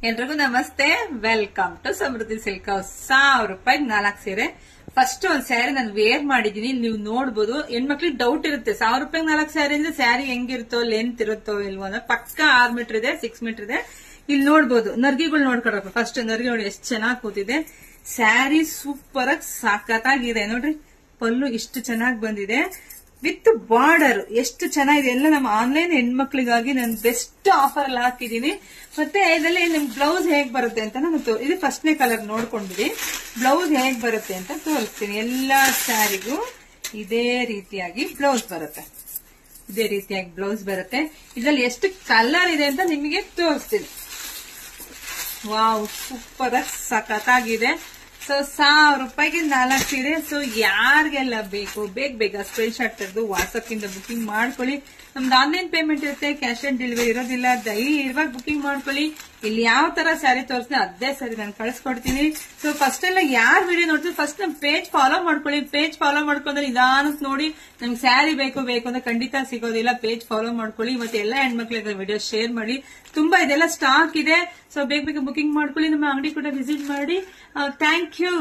ಎಲ್ರಿಗೂ ನಮಸ್ತೆ. Welcome to Samruddhi silk house. 1000 ರೂಪಾಯಿಗೆ 4 ಸೀರೆ. ಫಸ್ಟ್ ಒಂದ್ ಸ್ಯಾರಿ ನಾನು ವೇರ್ ಮಾಡಿದೀನಿ, ನೀವು ನೋಡಬಹುದು. ಹೆಣ್ಮಕ್ಳಿಗೆ ಡೌಟ್ ಇರುತ್ತೆ, 1000 ರೂಪಾಯಿಗೆ 4 ಸ್ಯಾರಿ ಅಂದ್ರೆ ಸ್ಯಾರಿ ಹೆಂಗಿರುತ್ತೋ, ಲೆಂತ್ ಇರುತ್ತೋ ಇಲ್ವೋ ಅನ್ನೋ. ಪಕ್ಕ 6 ಮೀಟರ್ ಇದೆ, 6 ಮೀಟರ್ ಇದೆ. ಇಲ್ಲಿ ನೋಡಬಹುದು, ನರ್ಗಿಗಳು ನೋಡ್ಕೊಳಪ್ಪ. ಫಸ್ಟ್ ನರ್ಗಿ ನೋಡಿ ಎಷ್ಟು ಚೆನ್ನಾಗಿ ಕೂತಿದೆ. ಸ್ಯಾರಿ ಸೂಪರ್ ಆಗಿ ಸಾಕತ್ತಾಗಿದೆ ನೋಡ್ರಿ. ಪಲ್ಲು ಇಷ್ಟು ಚೆನ್ನಾಗಿ ಬಂದಿದೆ ವಿತ್ ಬಾರ್ಡರ್ ಎಷ್ಟು ಚೆನ್ನಾಗಿದೆ. ಎಲ್ಲ ನಮ್ಮ ಆನ್ಲೈನ್ ಹೆಣ್ಮಕ್ಳಿಗಾಗಿ ನಾನು ಬೆಸ್ಟ್ ಆಫರ್ ಅಲ್ಲಿ ಹಾಕಿದೀನಿ. ಮತ್ತೆ ಇದರಲ್ಲಿ ನಿಮ್ ಬ್ಲೌಸ್ ಹೇಗ್ ಬರುತ್ತೆ ಅಂತ ನಾನು ಇದು ಫಸ್ಟ್ನೇ ಕಲರ್ ನೋಡ್ಕೊಂಡಿದ್ದೀನಿ. ಬ್ಲೌಸ್ ಹೇಗ್ ಬರುತ್ತೆ ಅಂತ ತೋರಿಸ್ತೀನಿ. ಎಲ್ಲಾ ಸ್ಯಾರಿಗೂ ಇದೇ ರೀತಿಯಾಗಿ ಬ್ಲೌಸ್ ಬರುತ್ತೆ. ಇದೇ ರೀತಿಯಾಗಿ ಬ್ಲೌಸ್ ಬರುತ್ತೆ. ಇದ್ರಲ್ಲಿ ಎಷ್ಟು ಕಲರ್ ಇದೆ ಅಂತ ನಿಮಗೆ ತೋರಿಸ್ತೀನಿ. ವಾವ್, ಸೂಪರ್ ಆಗಿ ಸಖತ್ತಾಗಿದೆ. ಸೊ 1000 ರೂಪಾಯಿಗೆ 4 ಸೀರೆ. ಸೊ ಯಾರಿಗೆಲ್ಲ ಬೇಕು ಬೇಗ ಸ್ಕ್ರೀನ್ ಶಾಟ್ ತೆಗೆದು ವಾಟ್ಸ್ಆಪ್ ಇಂದ ಬುಕಿಂಗ್ ಮಾಡ್ಕೊಳ್ಳಿ. ನಮ್ದು ಆನ್ಲೈನ್ ಪೇಮೆಂಟ್ ಇರುತ್ತೆ, ಕ್ಯಾಶ್ ಆನ್ ಡೆಲಿವರಿ ಇರೋದಿಲ್ಲ. ಧೈರ್ಯವಾಗಿ ಬುಕಿಂಗ್ ಮಾಡ್ಕೊಳ್ಳಿ. ಇಲ್ಲಿ ಯಾವ ತರ ಸ್ಯಾರಿ ತೋರಿಸ್ತೀನಿ ಅದೇ ಸರಿ ನಾನು ಕಳಿಸ್ಕೊಡ್ತೀನಿ. ಸೊ ಫಸ್ಟ್ ಎಲ್ಲ ಯಾರು ವಿಡಿಯೋ ನೋಡ್ತೀವಿ ಫಸ್ಟ್ ನಮ್ ಪೇಜ್ ಫಾಲೋ ಮಾಡ್ಕೊಳ್ಳಿ. ಪೇಜ್ ಫಾಲೋ ಮಾಡ್ಕೊಂಡ್ರೆ ನಿಧಾನಕ್ಕೆ ನೋಡಿ ನಮ್ಗೆ ಸ್ಯಾರಿ ಬೇಕು ಅಂದ್ರೆ ಖಂಡಿತ ಸಿಗೋದಿಲ್ಲ. ಪೇಜ್ ಫಾಲೋ ಮಾಡ್ಕೊಳ್ಳಿ. ಮತ್ತೆ ಎಲ್ಲ ಹೆಣ್ಮಕ್ಳಿಗೆ ವಿಡಿಯೋ ಶೇರ್ ಮಾಡಿ. ತುಂಬಾ ಇದೆಲ್ಲ ಸ್ಟಾಕ್ ಇದೆ. ಸೊ ಬೇಗ ಬುಕಿಂಗ್ ಮಾಡ್ಕೊಳ್ಳಿ. ನಮ್ಮ ಅಂಗಡಿ ಕೂಡ ವಿಸಿಟ್ ಮಾಡಿ. Thank you.